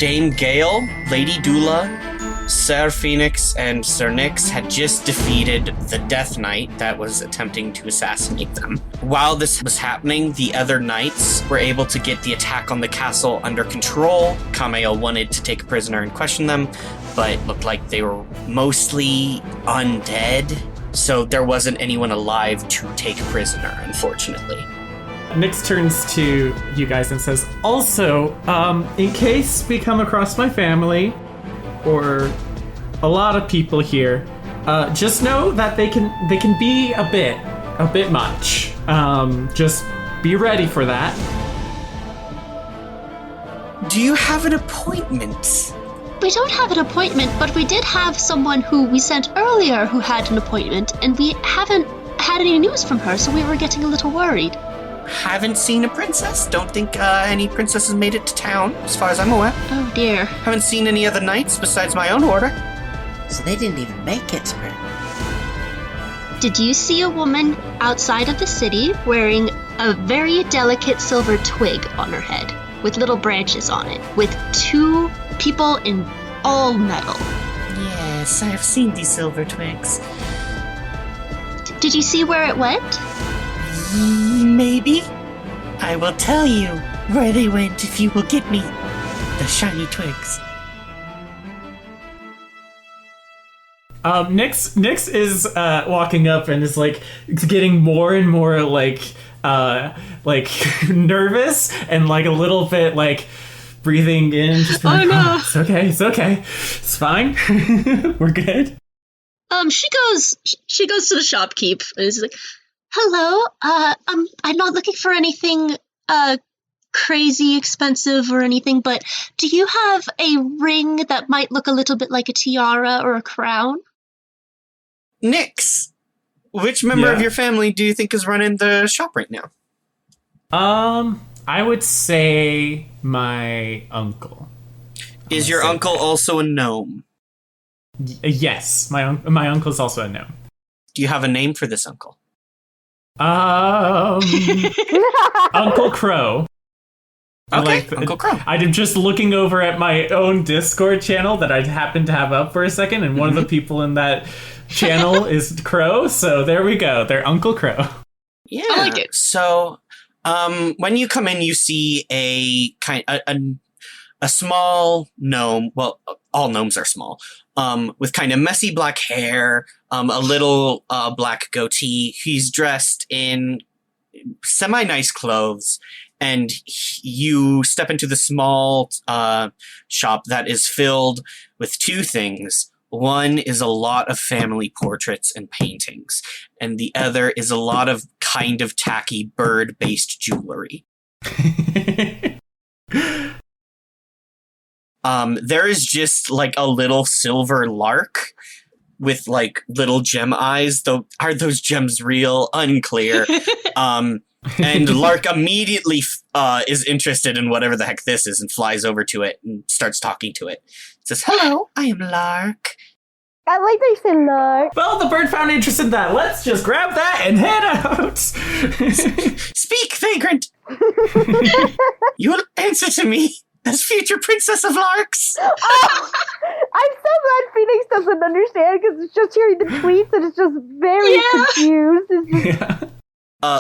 Dame Gale, Lady Dula, Sir Phoenix, and Sir Nyx had just defeated the Death Knight that was attempting to assassinate them. While this was happening, the other knights were able to get the attack on the castle under control. Kameo wanted to take a prisoner and question them, but it looked like they were mostly undead, so there wasn't anyone alive to take prisoner, unfortunately. Nyx turns to you guys and says, also, in case we come across my family, or a lot of people here, just know that they can be a bit much. Just be ready for that. Do you have an appointment? We don't have an appointment, but we did have someone who we sent earlier who had an appointment, and we haven't had any news from her, so we were getting a little worried. Haven't seen a princess. Don't think any princesses made it to town, as far as I'm aware. Oh dear. Haven't seen any other knights besides my own order. So they didn't even make it, right? Did you see a woman outside of the city wearing a very delicate silver twig on her head, with little branches on it, with 2 people in all metal? Yes, I have seen these silver twigs. Did you see where it went? Maybe. I will tell you where they went if you will get me the shiny twigs. Nyx is walking up and is like getting more and more like nervous and like a little bit like breathing in. Just like, no! It's okay, it's fine. We're good. She goes to the shopkeep and is like, hello, I'm not looking for anything crazy expensive or anything, but do you have a ring that might look a little bit like a tiara or a crown? Nyx, which member of your family do you think is running the shop right now? I would say my uncle. Is your uncle also a gnome? Yes, my uncle's also a gnome. Do you have a name for this uncle? Uncle Crow. Okay, Uncle Crow. I'm just looking over at my own Discord channel that I happen to have up for a second, and one of the people in that channel is Crow, so there we go. They're Uncle Crow. Yeah. I like it. So, when you come in, you see a small gnome. Well, all gnomes are small. With kind of messy black hair, a little black goatee. He's dressed in semi-nice clothes, and you step into the small shop that is filled with 2 things. One is a lot of family portraits and paintings, and the other is a lot of kind of tacky bird-based jewelry. There is just like a little silver lark with like little gem eyes. Though, are those gems real? Unclear. And Lark immediately is interested in whatever the heck this is and flies over to it and starts talking to it. It says, "Hello, I am Lark." I like they say Lark. Well, the bird found interest in that. Let's just grab that and head out. Speak, vagrant. You will answer to me as future princess of Larks. Oh, I'm so glad Phoenix doesn't understand because it's just hearing the tweets and it's just very confused. It's just...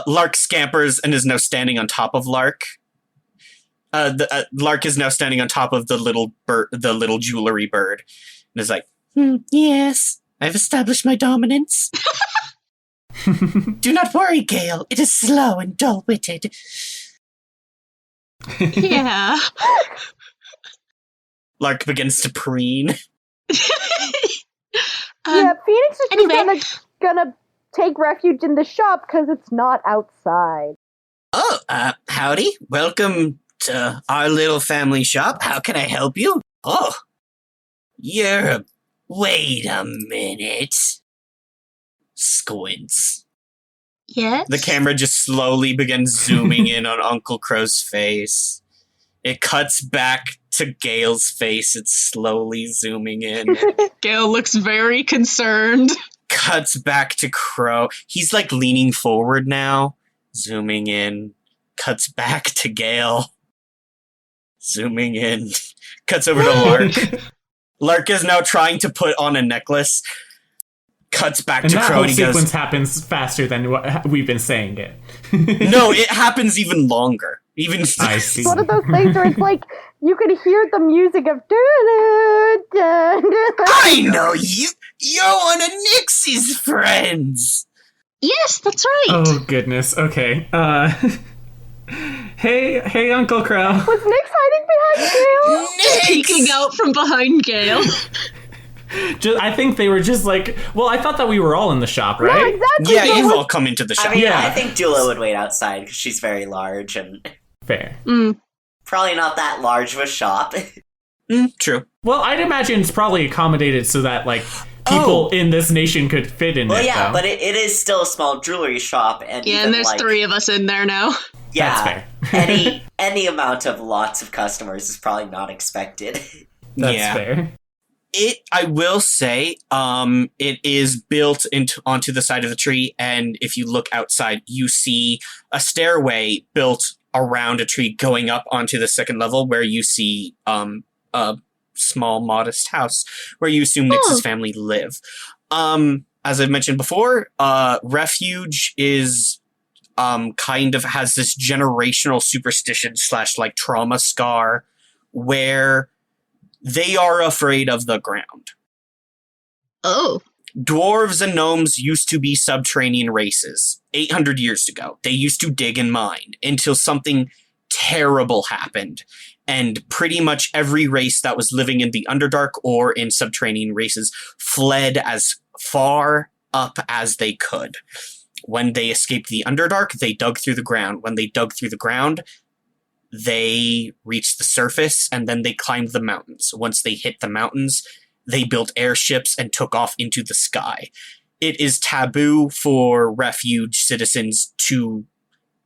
Lark scampers and is now standing on top of Lark. Lark is now standing on top of the little jewelry bird, and is like, "Yes, I've established my dominance. Do not worry, Gale. It is slow and dull-witted." Yeah. Lark begins to preen. Yeah, Phoenix is anyway. just gonna take refuge in the shop because it's not outside. Oh, howdy. Welcome to our little family shop. How can I help you? Oh, wait a minute. Squints. Yes? The camera just slowly begins zooming in on Uncle Crow's face. It cuts back to Gale's face. It's slowly zooming in. Gale looks very concerned. Cuts back to Crow. He's like leaning forward now. Zooming in. Cuts back to Gale. Zooming in. Cuts over to Lark. Lark is now trying to put on a necklace. Cuts back to that Crow whole and he sequence goes, happens faster than what we've been saying it. no, it happens even longer. Even I see. It's one of those things where it's like you could hear the music of. I know you. You're one of Nixie's friends. Yes, that's right. Oh goodness. Okay. Hey, Uncle Crow. Was Nyx hiding behind Gale? Peeking out from behind Gale. I think they were just like. Well, I thought that we were all in the shop, Yeah, right? exactly. Yeah, So you've was- all come into the shop. I mean, Yeah. I think Dula would wait outside because she's very large and Fair. probably not that large of a shop. True. Well, I'd imagine it's probably accommodated so that like people in this nation could fit in Well, it. yeah, though. but it is still a small jewelry shop, and Yeah, even, and there's like, 3 of us in there now. Yeah, That's fair. any amount of lots of customers is probably not expected. That's Yeah. fair. I will say, it is built onto the side of the tree, and if you look outside, you see a stairway built around a tree going up onto the second level, where you see a small, modest house where you assume Nyx's family live. As I've mentioned before, Refuge is kind of has this generational superstition / like trauma scar where they are afraid of the ground. Oh. Dwarves and gnomes used to be subterranean races 800 years ago. They used to dig and mine until something terrible happened. And pretty much every race that was living in the Underdark or in subterranean races fled as far up as they could. When they escaped the Underdark, they dug through the ground. When they dug through the ground, they reached the surface, and then they climbed the mountains. Once they hit the mountains, they built airships and took off into the sky. It is taboo for Refuge citizens to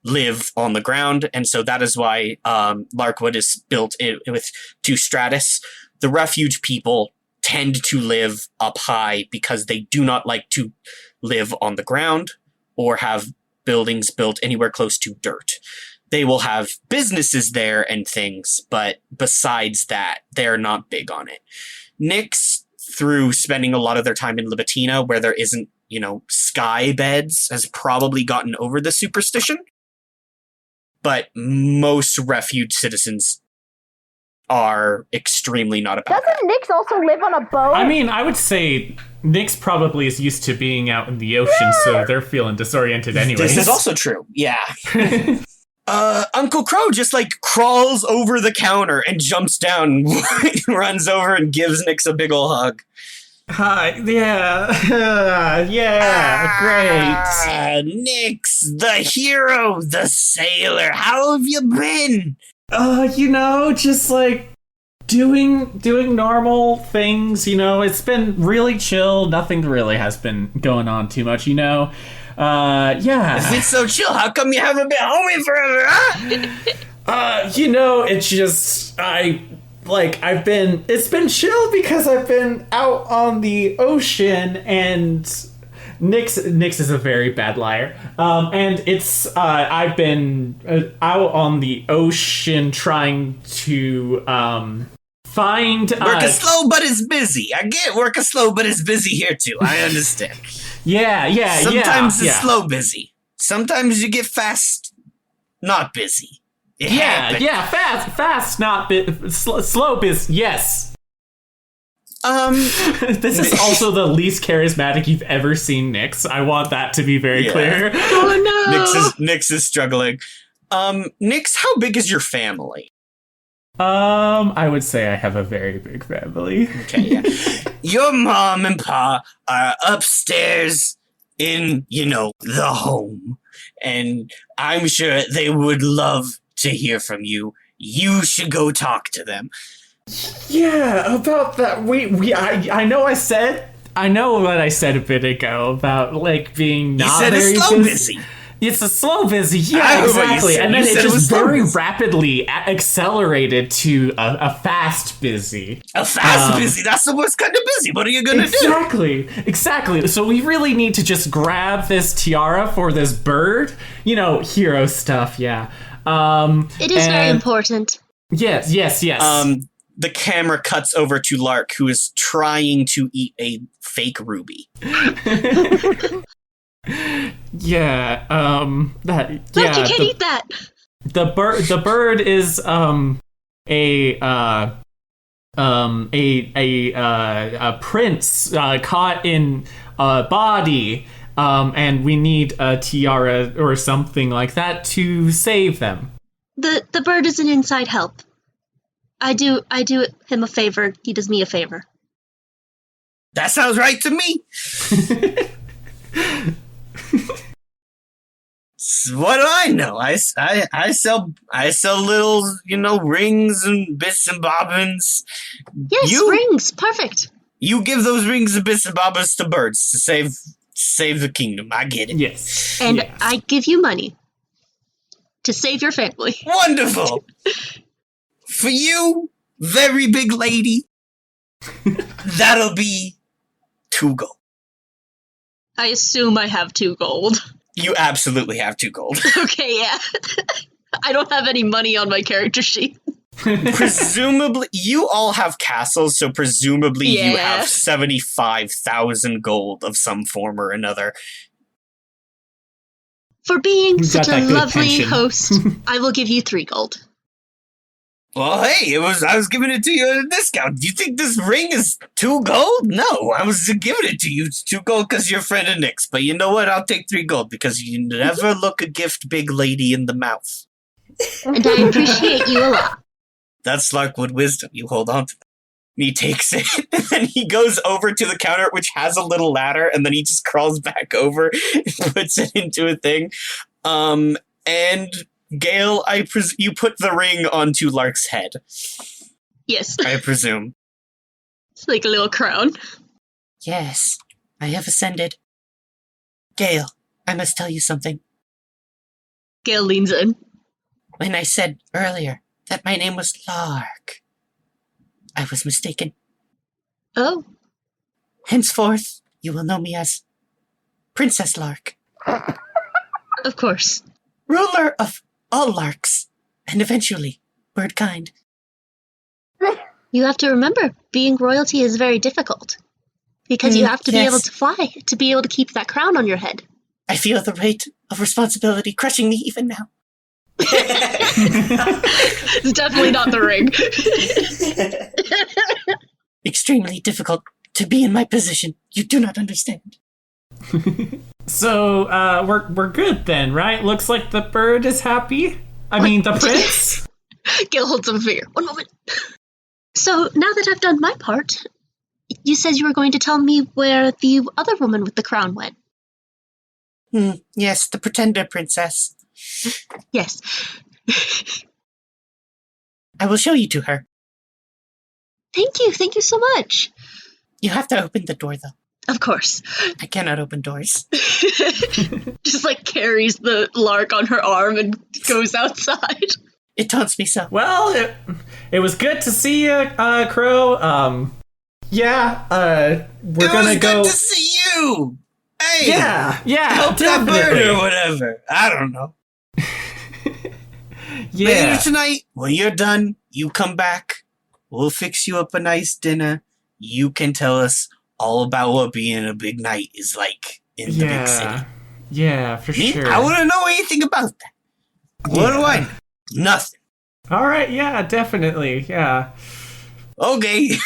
live on the ground, and so that is why Larkwood is built with 2 stratus. The Refuge people tend to live up high because they do not like to live on the ground or have buildings built anywhere close to dirt. They will have businesses there and things, but besides that, they're not big on it. Nyx, through spending a lot of their time in Libitina, where there isn't, sky beds, has probably gotten over the superstition. But most Refuge citizens are extremely not about that. Doesn't Nyx also live on a boat? I mean, I would say Nyx probably is used to being out in the ocean, so they're feeling disoriented anyways. This is also true, yeah. Uncle Crow just crawls over the counter and jumps down, runs over and gives Nyx a big ol' hug. Hi, yeah, great. Nyx, the hero, the sailor, how have you been? Just doing normal things, it's been really chill. Nothing really has been going on too much, yeah. Is it so chill? How come you haven't been home in forever, huh? It's just, it's been chill because I've been out on the ocean, and Nyx is a very bad liar. And I've been out on the ocean trying to, find... Work is slow, but it's busy. I get work is slow, but it's busy here too. I understand. Sometimes it's slow busy. Sometimes you get fast, not busy. Fast, not slow biz. Yes. This is also the least charismatic you've ever seen Nyx. I want that to be very clear. Oh no. Nyx is struggling. Nyx, how big is your family? I would say I have a very big family. Okay, yeah. Your mom and pa are upstairs in, the home. And I'm sure they would love to hear from you. You should go talk to them. Yeah, about that. I know what I said a bit ago about being not You said very it's slow busy. It's a slow busy, I yeah, heard what you exactly. said. And then You it said it was just slow very busy. rapidly accelerated to a fast busy. A fast busy. That's the worst kind of busy. What are you gonna do? Exactly. So we really need to just grab this tiara for this bird. Hero stuff, yeah. It is very important. Yes. the camera cuts over to Lark, who is trying to eat a fake ruby. Yeah, Look, you can't eat that. The bird is a prince caught in a body, and we need a tiara or something like that to save them. The bird is an inside help. I do him a favor. He does me a favor. That sounds right to me. What do I know? I sell little, rings and bits and bobbins. Yes, rings. Perfect. You give those rings and bits and bobbins to birds to save the kingdom. I get it. Yes. And yes. I give you money to save your family. Wonderful. For you, very big lady, that'll be 2 gold. I assume I have 2 gold. You absolutely have 2 gold. Okay, yeah. I don't have any money on my character sheet. Presumably, you all have castles, so presumably you Yeah. have 75,000 gold of some form or another. For being Who's got such a that good lovely pension? host, I will give you 3 gold. Well, hey, I was giving it to you at a discount. Do you think this ring is 2 gold? No, I was giving it to you. It's 2 gold because you're a friend of Nick's. But you know what? I'll take 3 gold because you never look a gift big lady in the mouth. And I appreciate you a lot. That's Larkwood wisdom. You hold on to that. And he takes it, and then he goes over to the counter, which has a little ladder, and then he just crawls back over and puts it into a thing. And Gale, you put the ring onto Lark's head, Yes, I presume. it's like a little crown. Yes, I have ascended. Gale, I must tell you something. Gale leans in. When I said earlier that my name was Lark, I was mistaken. Oh, Henceforth, you will know me as Princess Lark, of course. ruler of all larks, and eventually, birdkind. You have to remember, being royalty is very difficult. Because you have to be yes. able to fly, to be able to keep that crown on your head. I feel the weight of responsibility crushing me even now. It's definitely not the ring. Extremely difficult to be in my position. You do not understand. So, we're good then, right? Looks like the bird is happy. I mean, the prince. Gil holds up a finger. One moment. So, now that I've done my part, you said you were going to tell me where the other woman with the crown went. Yes, the pretender princess. Yes. I will show you to her. Thank you so much. You have to open the door, though. Of course. I cannot open doors. Just like carries the lark on her arm and goes outside. It taunts me so. Well, it was good to see you, Crow. Yeah, we're gonna go. Good to see you. Hey, Yeah, help that bird definitely. or whatever. I don't know. Yeah, Later tonight, when you're done, you come back. We'll fix you up a nice dinner. You can tell us all about what being a big knight is like in the big city. Yeah, for Me? sure. I wouldn't know anything about that. What do I know? Nothing. All right, yeah, definitely, yeah. Okay.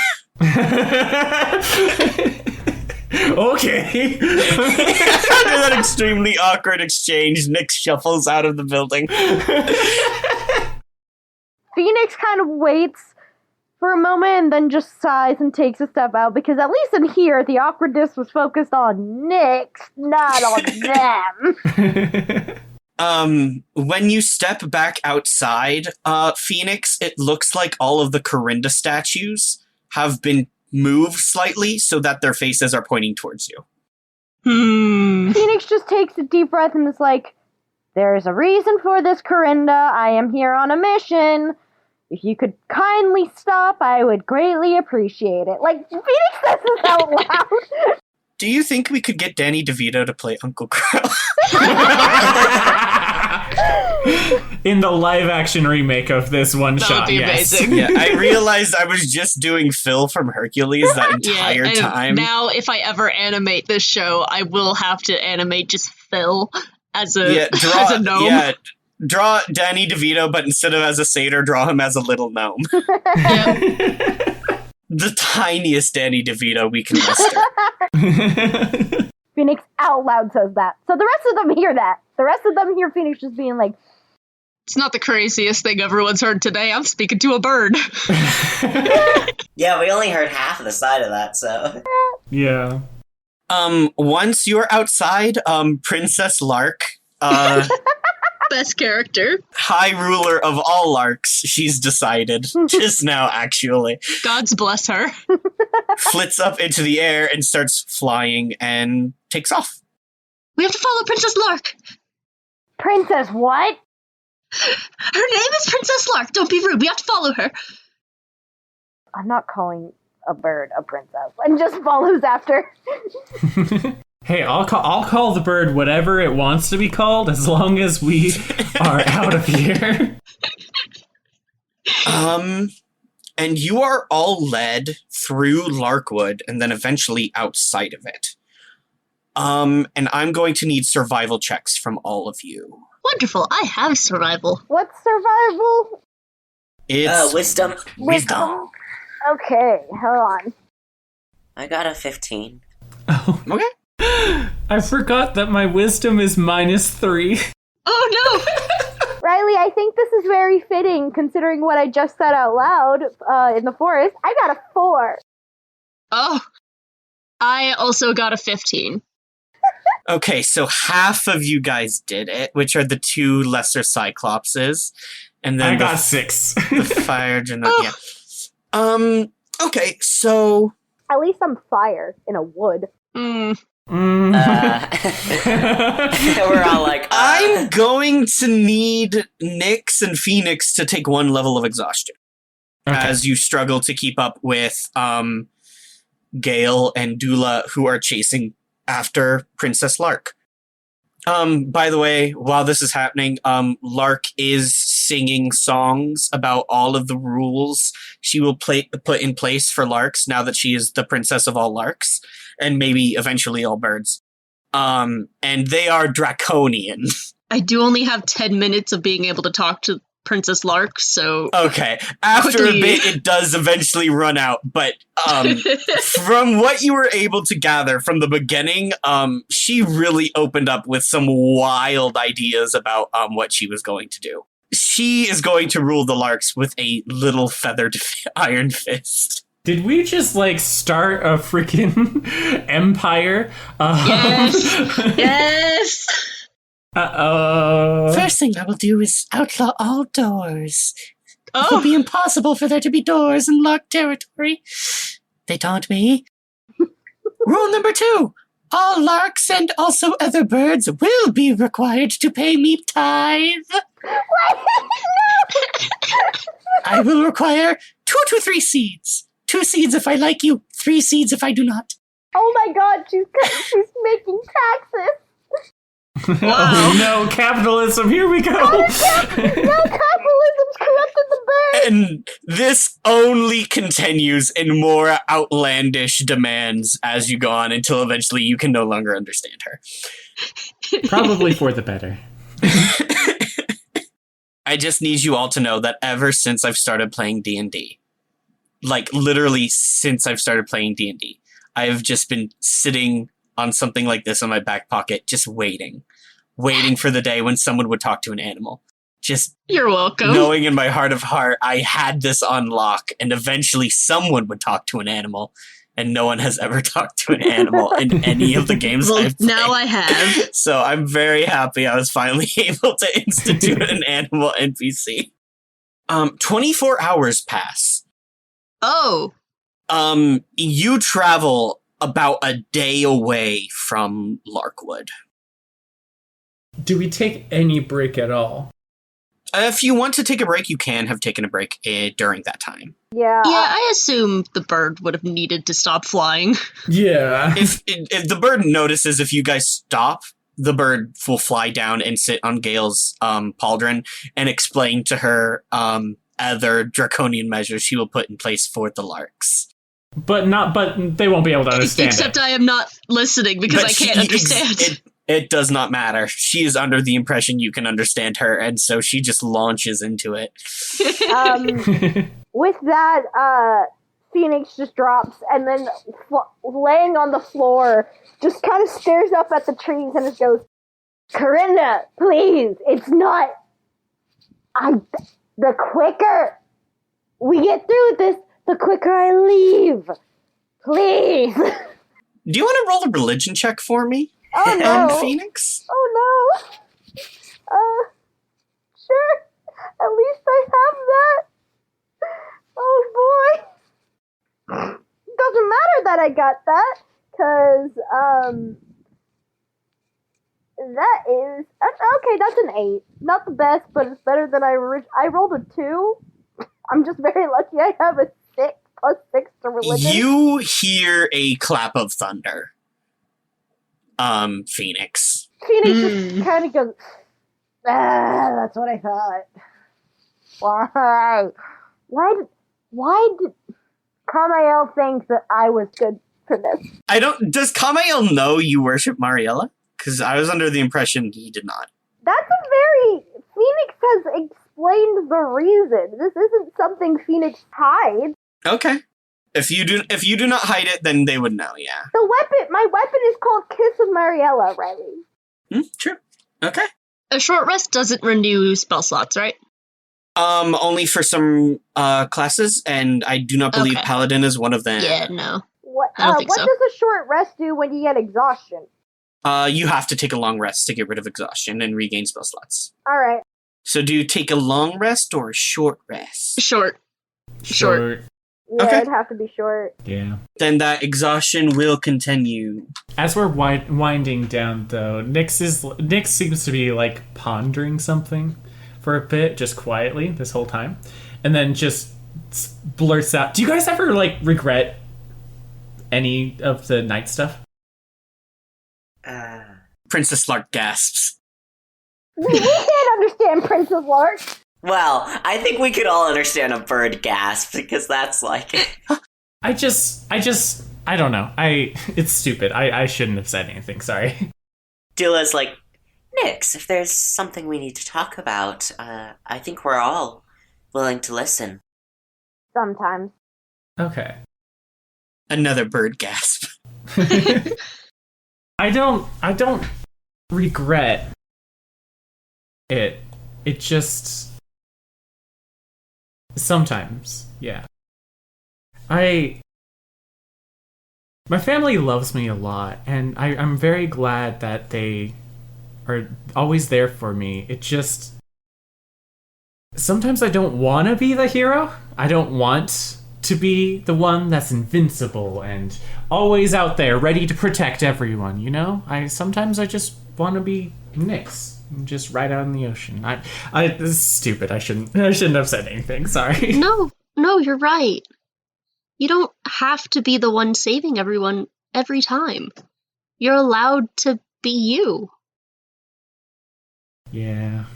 Okay. After that extremely awkward exchange, Nick shuffles out of the building. Phoenix kind of waits for a moment and then just sighs and takes a step out because at least in here the awkwardness was focused on Nyx, not on them. When you step back outside, Phoenix, it looks like all of the Corinda statues have been moved slightly so that their faces are pointing towards you. Phoenix just takes a deep breath and is like, "There's a reason for this, Corinda. I am here on a mission. If you could kindly stop, I would greatly appreciate it." Like, Phoenix says this out loud. Do you think we could get Danny DeVito to play Uncle Crow? In the live-action remake of this one That shot, would be yes. amazing. Yeah, I realized I was just doing Phil from Hercules that entire and time. now if I ever animate this show, I will have to animate just Phil as a as a gnome. Yeah, draw Danny DeVito, but instead of as a satyr, draw him as a little gnome. The tiniest Danny DeVito we can muster. Phoenix out loud says that. So the rest of them hear that. The rest of them hear Phoenix just being like, It's not the craziest thing everyone's heard today. I'm speaking to a bird. Yeah, we only heard half of the side of that, so. Yeah. Once you're outside, Princess Lark, Best character. high ruler of all larks, she's decided, just now actually, Gods bless her. flits up into the air and starts flying and takes off. We have to follow Princess Lark. Princess what? Her name is Princess Lark. Don't be rude. We have to follow her. I'm not calling a bird a princess. And just follows after. Hey, I'll call the bird whatever it wants to be called as long as we are out of here. And you are all led through Larkwood and then eventually outside of it. And I'm going to need survival checks from all of you. Wonderful. I have survival. What's survival? It's Wisdom. wisdom. Okay, hold on. I got a 15. Oh, Okay. I forgot that my wisdom is -3. Oh no! Riley, I think this is very fitting considering what I just said out loud in the forest. I got a 4. Oh. I also got a 15. Okay, so half of you guys did it, which are the 2 lesser Cyclopses. And then I got the 6. the fire genetic. Yeah. Okay, so At least I'm fire in a wood. Mm. We're all like, I'm going to need Nyx and Phoenix to take 1 level of exhaustion as you struggle to keep up with Gale and Dula, who are chasing after Princess Lark. By the way, while this is happening, Lark is singing songs about all of the rules she will put in place for larks now that she is the princess of all larks, and maybe eventually all birds. And they are draconian. I do only have 10 minutes of being able to talk to Princess Lark, so... Okay, after Quickly. a bit, it does eventually run out, but from what you were able to gather from the beginning, she really opened up with some wild ideas about what she was going to do. She is going to rule the larks with a little feathered iron fist. Did we just, start a freaking empire? Yes! Yes! Uh-oh. First thing I will do is outlaw all doors. It will Oh, be impossible for there to be doors in lark territory. They taunt me. Rule number 2. All larks and also other birds will be required to pay me tithe. I will require 2 to 3 seeds. 2 seeds if I like you, 3 seeds if I do not. Oh my god, she's making taxes. Oh no, capitalism, here we go! Now capitalism's corrupted the bird. And this only continues in more outlandish demands as you go on until eventually you can no longer understand her. Probably for the better. I just need you all to know that ever since I've started playing D&D, literally since I've started playing D&D, I've just been sitting on something like this in my back pocket, just waiting for the day when someone would talk to an animal. Just you're welcome. knowing in my heart of heart, I had this on lock, and eventually someone would talk to an animal, and no one has ever talked to an animal in any of the games Well, I've played. now I have. So I'm very happy I was finally able to institute an animal NPC. 24 hours pass. Oh. You travel about a day away from Larkwood. Do we take any break at all? If you want to take a break, you can have taken a break during that time. Yeah. Yeah, I assume the bird would have needed to stop flying. Yeah. If the bird notices if you guys stop, the bird will fly down and sit on Gale's pauldron and explain to her other draconian measures she will put in place for the larks. But they won't be able to understand Except it. I am not listening because I can't understand. It does not matter. She is under the impression you can understand her, and so she just launches into it. With that, Phoenix just drops and then laying on the floor just kind of stares up at the trees and just goes, Corinda, please, it's not... The quicker we get through this, the quicker I leave. Please. Do you want to roll a religion check for me? Oh no. Phoenix? Oh no. Sure. At least I have that. Oh boy. Doesn't matter that I got that, because, that is, okay, that's an 8. Not the best, but it's better than I rolled a 2. I'm just very lucky I have a 6 plus 6 to religion. You hear a clap of thunder. Phoenix. Phoenix just kind of goes, that's what I thought. Why did Kamael think that I was good for this? Does Kamael know you worship Mariella? Because I was under the impression he did not. Phoenix has explained the reason. This isn't something Phoenix hides. Okay. If you do not hide it, then they would know, yeah. My weapon is called Kiss of Mariella, Riley. True. Okay. A short rest doesn't renew spell slots, right? Only for some classes, and I do not believe Okay. Paladin is one of them. Yeah, no. What I don't think so. does a short rest do when you get exhaustion? You have to take a long rest to get rid of exhaustion and regain spell slots. Alright. So do you take a long rest or a short rest? Short. Yeah, Okay. it'd have to be short. Yeah. Then that exhaustion will continue. As we're winding down, though, Nyx seems to be, like, pondering something for a bit, just quietly, this whole time. And then just blurts out, do you guys ever, like, regret any of the night stuff? Princess Lark gasps. We can't understand Princess Lark. Well, I think we could all understand a bird gasp, because that's like... I don't know. It's stupid. I shouldn't have said anything, sorry. Dula's like, Nyx, if there's something we need to talk about, I think we're all willing to listen. Sometimes. Okay. Another bird gasp. I don't regret it. It just... Sometimes, yeah. My family loves me a lot, and I'm very glad that they are always there for me. It just... Sometimes I don't want to be the hero. I don't want to be the one that's invincible and always out there ready to protect everyone, you know? Sometimes I just want to be Nyx. Just right out in the ocean. This is stupid. I shouldn't have said anything. Sorry. No, you're right. You don't have to be the one saving everyone every time. You're allowed to be you. Yeah.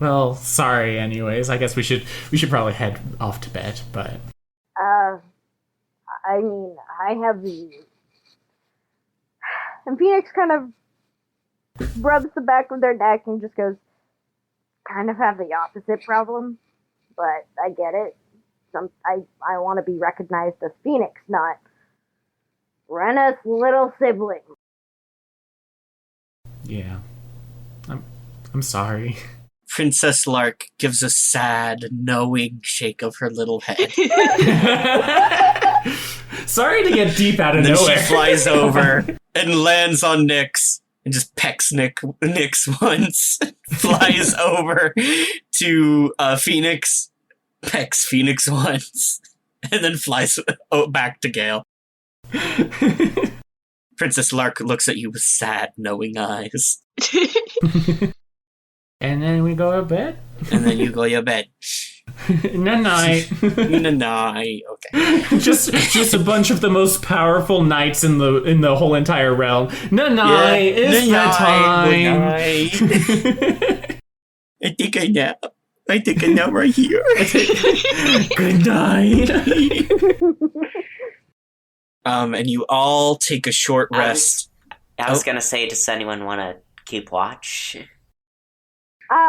Well, sorry anyways. I guess we should probably head off to bed, but... I mean, I have the... And Phoenix kind of rubs the back of their neck and just goes, kind of have the opposite problem, but I get it. I want to be recognized as Phoenix, not Rena's little sibling. Yeah. I'm sorry. Princess Lark gives a sad, knowing shake of her little head. Sorry to get deep out of Then nowhere. she flies over and lands on Nyx and just pecks Nyx once. Flies over to Phoenix, pecks Phoenix once, and then flies back to Gale. Princess Lark looks at you with sad, knowing eyes. And then we go to bed. And then you go to your bed. Night. Nanai. Okay. just a bunch of the most powerful knights in the whole entire realm. Night is Nanai, the time. I think I nap. I think I nap right here. Good night. And you all take a short rest. I was gonna say, does anyone want to keep watch?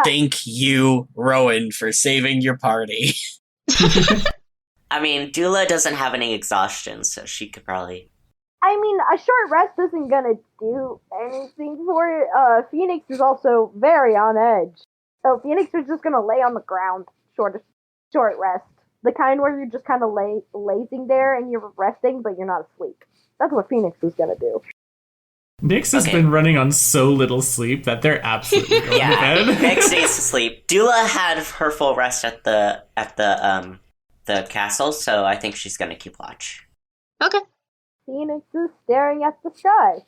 Thank you, Rowan, for saving your party. I mean, Dula doesn't have any exhaustion, so she could probably... I mean, a short rest isn't gonna do anything for it. Phoenix is also very on edge. So Phoenix is just gonna lay on the ground, short rest. The kind where you're just kind of lazing there and you're resting, but you're not asleep. That's what Phoenix is gonna do. Nyx has been running on so little sleep that they're absolutely going to bed. Nyx stays asleep. Dula had her full rest at the castle, so I think she's gonna keep watch. Okay. Phoenix is staring at the sky.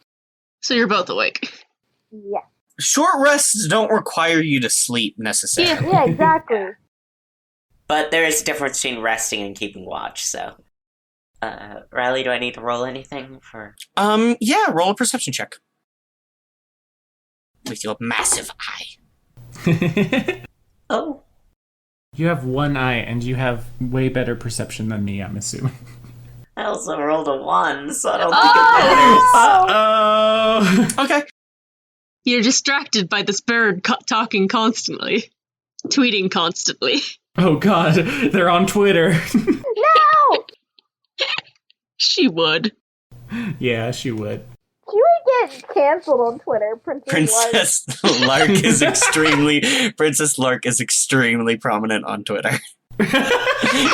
So you're both awake. Yeah. Short rests don't require you to sleep necessarily. Yeah, exactly. But there is a difference between resting and keeping watch, so... Riley, do I need to roll anything for... Yeah, roll a perception check. With your massive eye. Oh. You have one eye, and you have way better perception than me, I'm assuming. I also rolled a 1, so I don't think it matters. Uh-oh! Okay. You're distracted by this bird talking constantly. Tweeting constantly. Oh god, they're on Twitter. No! She would. Yeah, she would. She would get canceled on Twitter, Princess Lark is Princess Lark is extremely prominent on Twitter.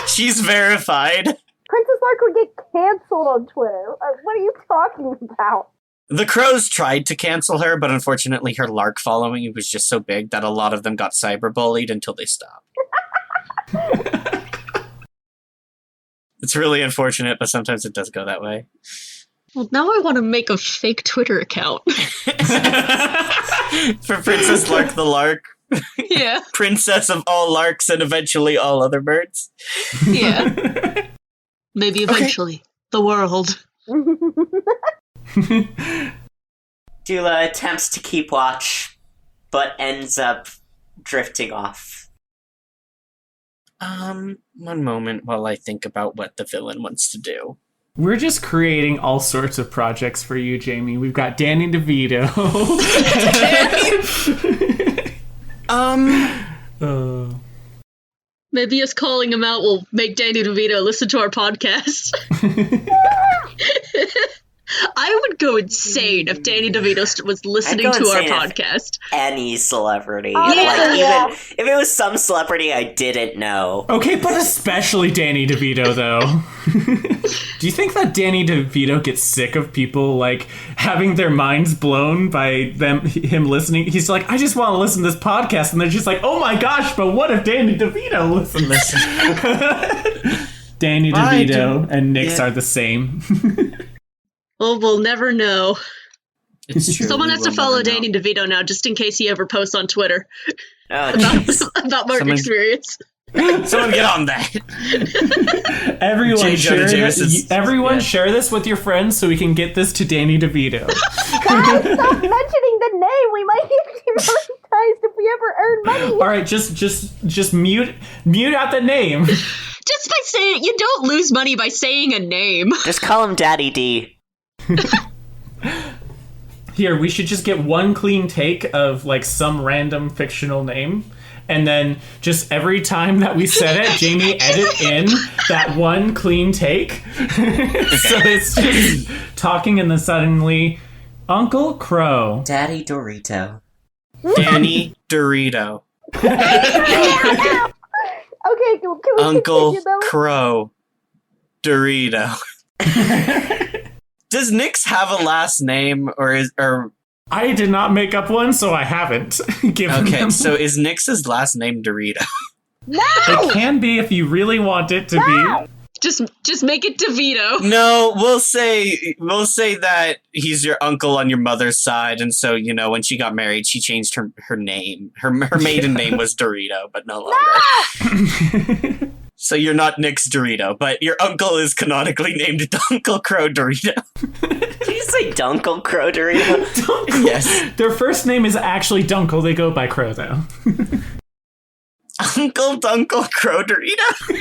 She's verified. Princess Lark would get canceled on Twitter. What are you talking about? The Crows tried to cancel her, but unfortunately her Lark following was just so big that a lot of them got cyberbullied until they stopped. It's really unfortunate, but sometimes it does go that way. Well, now I want to make a fake Twitter account. For Princess Lark the Lark. Yeah. Princess of all larks and eventually all other birds. Yeah. Maybe eventually. The world. Dula attempts to keep watch, but ends up drifting off. One moment while I think about what the villain wants to do. We're just creating all sorts of projects for you, Jamie. We've got Danny DeVito. Maybe us calling him out will make Danny DeVito listen to our podcast. I would go insane if Danny DeVito was listening to our podcast. Any celebrity. Yeah. Even if it was some celebrity I didn't know. Okay, but especially Danny DeVito, though. Do you think that Danny DeVito gets sick of people, like, having their minds blown by him listening? He's like, I just want to listen to this podcast, and they're just like, oh my gosh, but what if Danny DeVito listens? Danny DeVito and Nyx are the same. Well, we'll never know. It's true. Someone has to follow Danny DeVito now, just in case he ever posts on Twitter about Mark experience. Someone get on that. Everyone share this with your friends so we can get this to Danny DeVito. Guys, stop mentioning the name. We might get demonetized if we ever earn money. All right, just mute out the name. Just by saying, you don't lose money by saying a name. Just call him Daddy D. Here, we should just get one clean take of, like, some random fictional name, and then just every time that we said it, Jamie edit in that one clean take. So it's just talking and then suddenly, Uncle Crow. Daddy Dorito. Danny Dorito. Okay, can we Uncle continue, though? Crow Dorito. Does Nyx have a last name, or I did not make up one, so I haven't given them. So is Nyx's last name Dorito? No! It can be if you really want it to be. Just make it DeVito. No, we'll say that he's your uncle on your mother's side, and so when she got married, she changed her name. Her maiden name was Dorito, but no longer. So you're not Nick's Dorito, but your uncle is canonically named Dunkle Crow Dorito. Did you say Dunkle Crow Dorito? Dunkle. Yes. Their first name is actually Dunkle. They go by Crow, though. Uncle Dunkle Crow Dorito?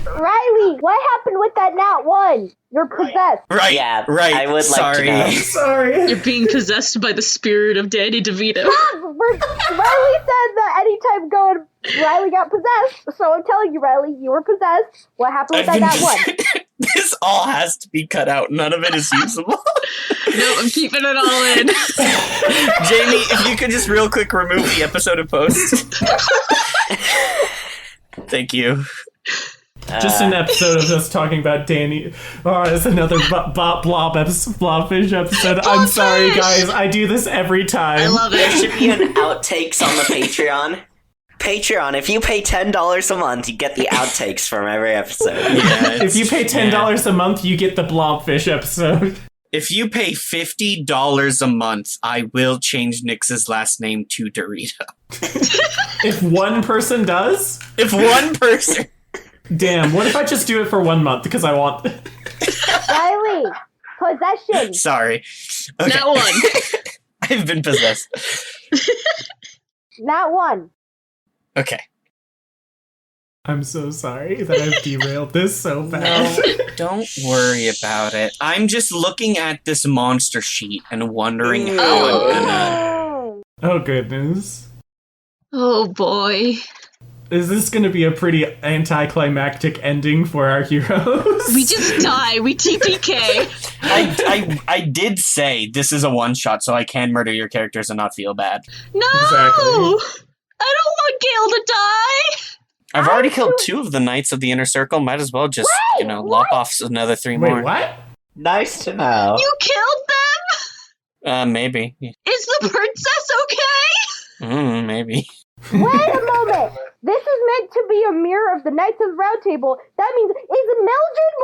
Riley, what happened with that nat one? You're possessed. Right. Yeah, right. I would like to know. Sorry. You're being possessed by the spirit of Danny DeVito. Riley said that anytime going, Riley got possessed. So I'm telling you, Riley, you were possessed. What happened with that nat one? This all has to be cut out. None of it is usable. No, I'm keeping it all in. Jamie, if you could just real quick remove the episode of post. Thank you. Just an episode of us talking about Danny. Oh, it's another blobfish episode. I'm sorry, guys. I do this every time. I love There it. should be an outtakes on the Patreon. Patreon, if you pay $10 a month, you get the outtakes from every episode. Yeah, If you pay $10 a month, you get the blobfish episode. If you pay $50 a month, I will change Nix's last name to Dorito. If one person does? If one person... Damn, what if I just do it for 1 month because I want... Riley, possession. Sorry. Okay. Nat one. I've been possessed. Nat one. Okay. I'm so sorry that I've derailed this so bad. No, don't worry about it. I'm just looking at this monster sheet and wondering how I'm gonna... Oh, goodness. Oh boy. Is this going to be a pretty anticlimactic ending for our heroes? We just die. We TPK. I did say this is a one-shot, so I can murder your characters and not feel bad. No! Exactly. I don't want Gale to die! I've already killed 2 of the Knights of the Inner Circle. Might as well just, lop off another 3 more. Wait, what? Nice to know. You killed them? Maybe. Is the princess okay? Maybe. Wait a moment. This is meant to be a mirror of the Knights of the Round Table. That means, is Mildred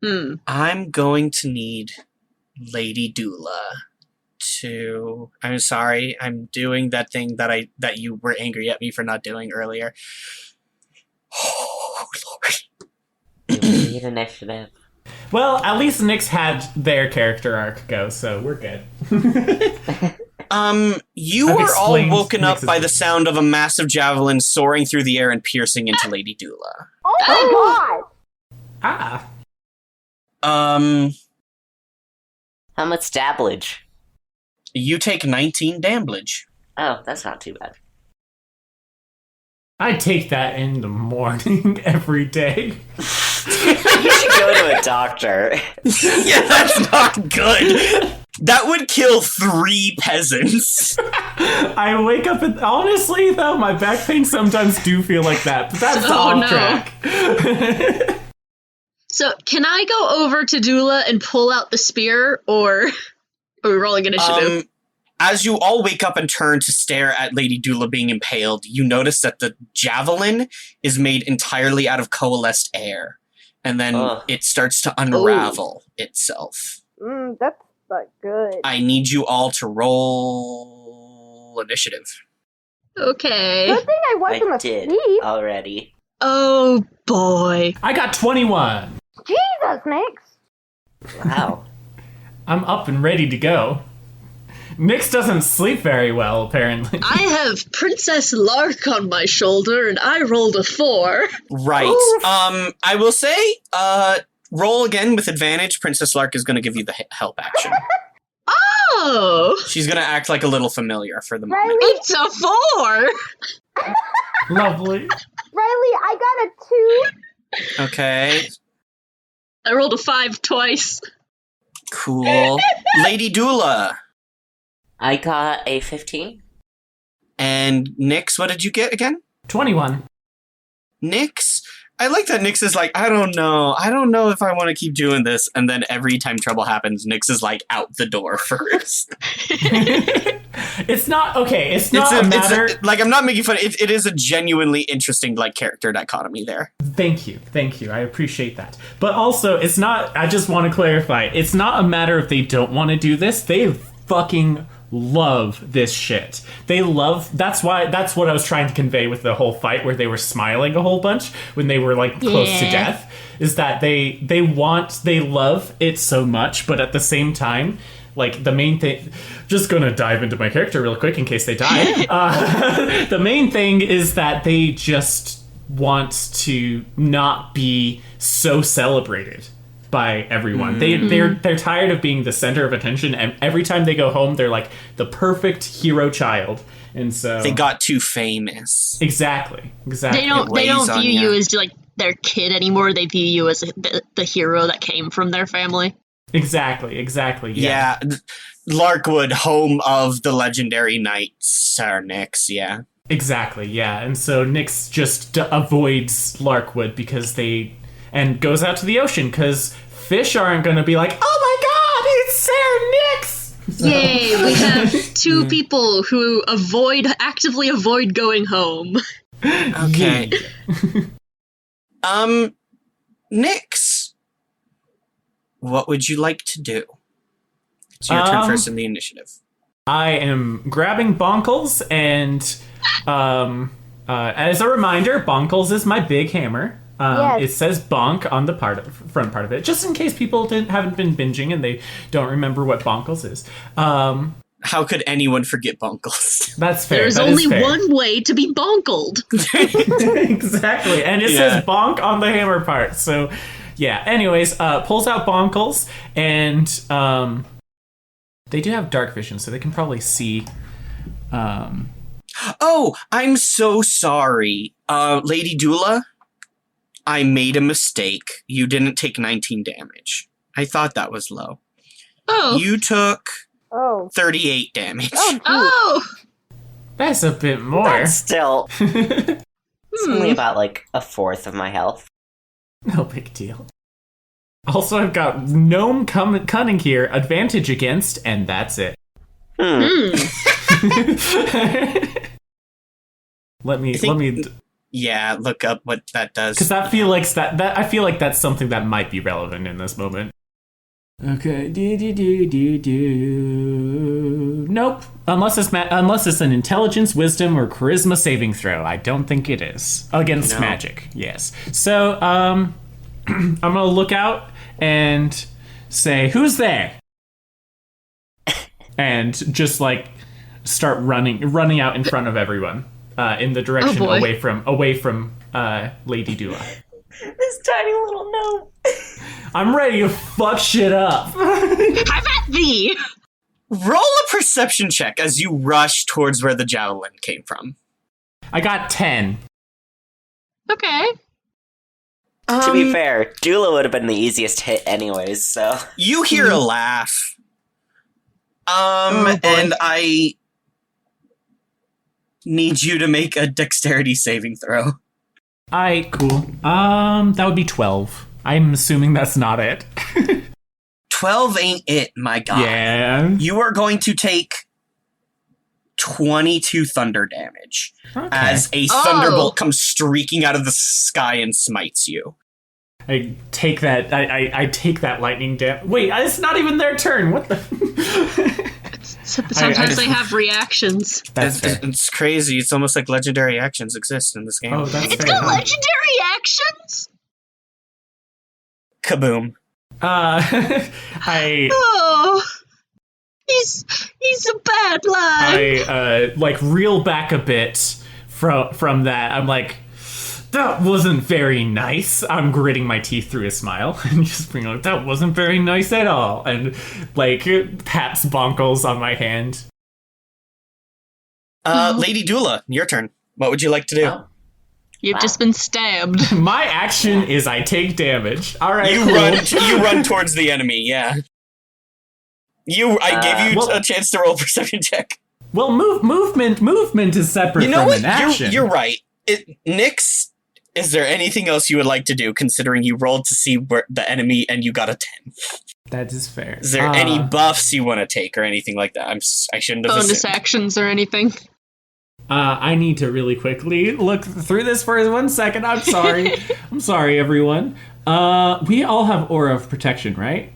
Morgana? I'm going to need Lady Dula to... I'm sorry, I'm doing that thing that you were angry at me for not doing earlier. Oh, Lord. You need initiative. Well, at least Nyx had their character arc go, so we're good. You I've were all explained woken up Nyx's by the name. sound of a massive javelin soaring through the air and piercing into Lady Dula. Oh my god. Ah. How much dabblage? You take 19 damage. Oh, that's not too bad. I take that in the morning every day. You should go to a doctor. Yeah, that's not good. That would kill 3 peasants. I wake up and honestly though, my back pain sometimes do feel like that, but that's off track. So, can I go over to Dula and pull out the spear, or are we rolling initiative? As you all wake up and turn to stare at Lady Dula being impaled, you notice that the javelin is made entirely out of coalesced air. And then it starts to unravel itself. That's not good. I need you all to roll initiative. Okay. Good thing I I wasn't did asleep. already. Oh boy. I got 21. Jesus, Nyx. Wow. I'm up and ready to go. Nyx doesn't sleep very well, apparently. I have Princess Lark on my shoulder, and I rolled a 4. Right. Oof. I will say, roll again with advantage. Princess Lark is going to give you the help action. Oh! She's going to act like a little familiar for the moment. Riley, It's a 4! Lovely. Riley, I got a 2. Okay. I rolled a 5 twice. Cool. Lady Dula. I got a 15. And Nyx, what did you get again? 21. Nyx, I like that Nyx is like, I don't know if I want to keep doing this, and then every time trouble happens, Nyx is like out the door first. It's not okay. It's not a matter. Like, I'm not making fun. It is a genuinely interesting like character dichotomy there. Thank you. I appreciate that. But also, it's not. I just want to clarify. It's not a matter if they don't want to do this. They fucking love this shit. They love. That's what I was trying to convey with the whole fight, where they were smiling a whole bunch when they were like close to death. Is that they love it so much, but at the same time, like the main thing. Just gonna dive into my character real quick in case they die. The main thing is that they just want to not be so celebrated by everyone. They're tired of being the center of attention, and every time they go home, they're like the perfect hero child. And so they got too famous. Exactly. They don't view you as like their kid anymore. They view you as the hero that came from their family. Exactly. Yeah. Larkwood, home of the legendary knight Sir Nyx, yeah. Exactly, yeah. And so Nyx just avoids Larkwood and goes out to the ocean, because fish aren't going to be like, oh my god, it's Sir Nyx! So. Yay, we have two people who actively avoid going home. Okay. Nyx, what would you like to do? It's your turn first in the initiative. I am grabbing Bonkles, and as a reminder, Bonkles is my big hammer. Yes. It says bonk on the front part of it, just in case people haven't been binging and they don't remember what Bonkles is. How could anyone forget Bonkles? That's fair. There's only one way to be bonkled. Exactly, and it says bonk on the hammer part. So, yeah. Anyways, pulls out Bonkles, and they do have dark vision, so they can probably see. Oh, I'm so sorry. Lady Dula, I made a mistake. You didn't take 19 damage. I thought that was low. Oh. You took 38 damage. Oh! That's a bit more. That's still... It's only about, like, a fourth of my health. No big deal. Also, I've got Gnome Cunning here, advantage against, and that's it. Let me. Yeah, look up what that does. Because I feel like that's something that might be relevant in this moment. Okay. Nope. Unless it's an intelligence, wisdom, or charisma saving throw. I don't think it is against magic. Yes. So I'm gonna look out and say, "Who's there?" And just like start running out in front of everyone in the direction away from Lady Dua. This tiny little gnome. I'm ready to fuck shit up. Have at thee. Roll a perception check as you rush towards where the javelin came from. I got 10. Okay. To be fair, Dula would have been the easiest hit anyways, so... You hear a laugh. And I need you to make a dexterity saving throw. Cool. That would be 12. I'm assuming that's not it. 12 ain't it, my god. Yeah. You are going to take 22 thunder damage as a thunderbolt comes streaking out of the sky and smites you. I take that. I take that lightning damage. Wait, it's not even their turn. What the? Sometimes they have reactions. It's crazy. It's almost like legendary actions exist in this game. Oh, that's It's got legendary actions. Kaboom. He's a bad lad. I reel back a bit from that. I'm like, that wasn't very nice. I'm gritting my teeth through a smile and just being like, that wasn't very nice at all. And pats Bonkles on my hand. Lady Dula, your turn. What would you like to do? Oh. You've just been stabbed. My action is I take damage. All right, you run towards the enemy. Yeah. I gave you a chance to roll a perception check. Well, movement is separate from an action. You're right. Nyx Is there anything else you would like to do, considering you rolled to see where the enemy and you got a 10? That is fair. Is there any buffs you want to take or anything like that? I shouldn't have Bonus assumed. actions or anything. I need to really quickly look through this for 1 second. I'm sorry. I'm sorry, everyone. We all have Aura of Protection, right?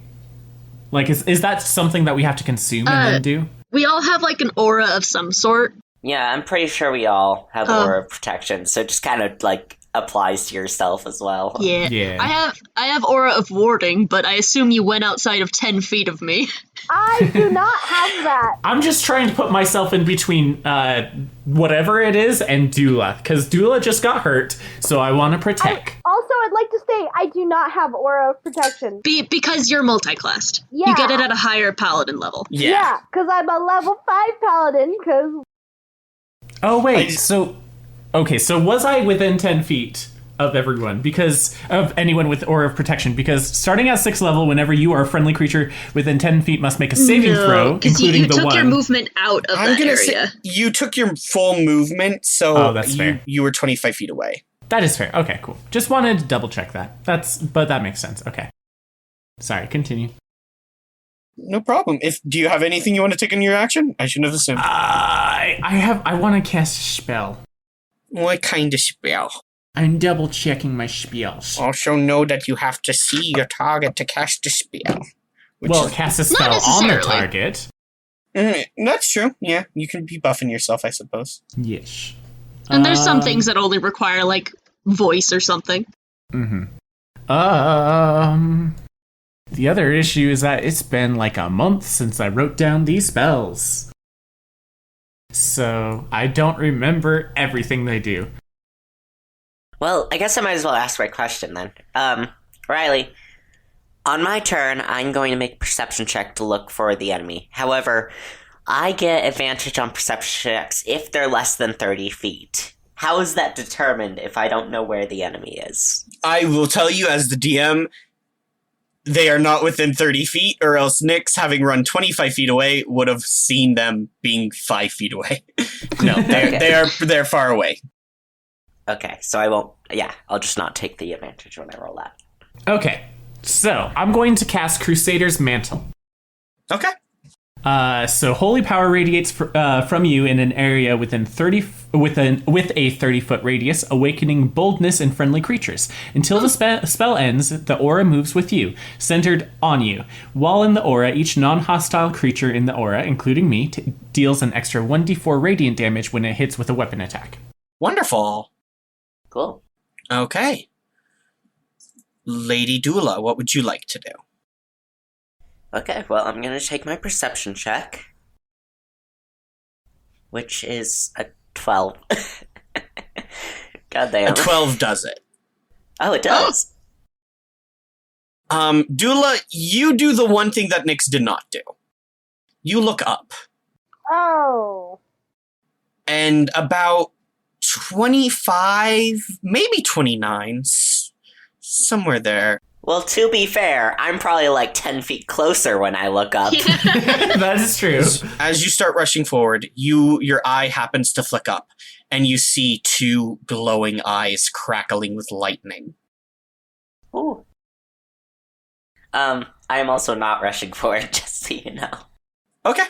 Like, is that something that we have to consume and then do? We all have like an aura of some sort. Yeah, I'm pretty sure we all have aura of protection, so it just kind of like applies to yourself as well. Yeah. I have aura of warding, but I assume you went outside of 10 feet of me. I do not have that. I'm just trying to put myself in between whatever it is and Dula, because Dula just got hurt, so I want to protect. Also, I'd like to say I do not have Aura of Protection. Because you're multi-classed. Yeah. You get it at a higher paladin level. Yeah. Because I'm a level 5 paladin, because... Oh, wait, so was I within 10 feet of everyone, because of anyone with Aura of Protection? Because starting at 6th level, whenever you are a friendly creature within 10 feet must make a saving throw, including you the took one. your movement out of that area. Say you took your full movement, so that's fair. You were 25 feet away. That is fair. Okay, cool. Just wanted to double check that. But that makes sense. Okay. Sorry, continue. No problem. Do you have anything you want to take in your action? I shouldn't have assumed. I want to cast a spell. What kind of spell? I'm double checking my spells. Also know that you have to see your target to cast a spell. Cast a spell on the target. That's true. Yeah, you can be buffing yourself, I suppose. Yes. And there's some things that only require, like, voice or something. Mm-hmm. The other issue is that it's been like a month since I wrote down these spells. So I don't remember everything they do. Well, I guess I might as well ask my question then. Riley, on my turn, I'm going to make a perception check to look for the enemy. However, I get advantage on perception checks if they're less than 30 feet. How is that determined if I don't know where the enemy is? I will tell you as the DM, they are not within 30 feet, or else Nyx, having run 25 feet away, would have seen them being 5 feet away. No, they're far away. Okay, so I won't... Yeah, I'll just not take the advantage when I roll that. Okay, so I'm going to cast Crusader's Mantle. Okay. So holy power radiates from you in an area with a 30-foot radius, awakening boldness in friendly creatures. Until the spell ends, the aura moves with you, centered on you. While in the aura, each non-hostile creature in the aura, including me, deals an extra 1d4 radiant damage when it hits with a weapon attack. Wonderful. Cool. Okay. Lady Dula, what would you like to do? Okay, well, I'm going to take my perception check, which is a 12. God damn. A 12 does it. Oh, it does? Dula, you do the one thing that Nyx did not do. You look up. Oh. And about 25, maybe 29, somewhere there. Well, to be fair, I'm probably like 10 feet closer when I look up. That is true. As you start rushing forward, your eye happens to flick up, and you see two glowing eyes crackling with lightning. Ooh. I am also not rushing forward, just so you know. Okay.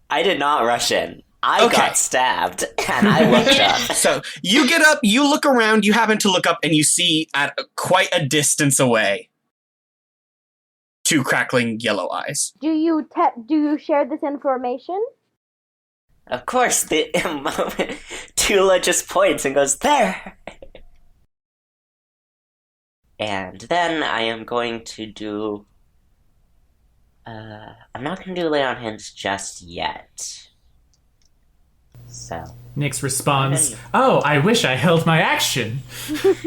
I did not rush in. I got stabbed, and I looked up. So you get up, you look around, you happen to look up, and you see at quite a distance away two crackling yellow eyes. Do you share this information? Of course, the Tula just points and goes, there! And then I am going to do... I'm not going to do Lay on Hands just yet. So. Nyx responds, "Oh, I wish I held my action."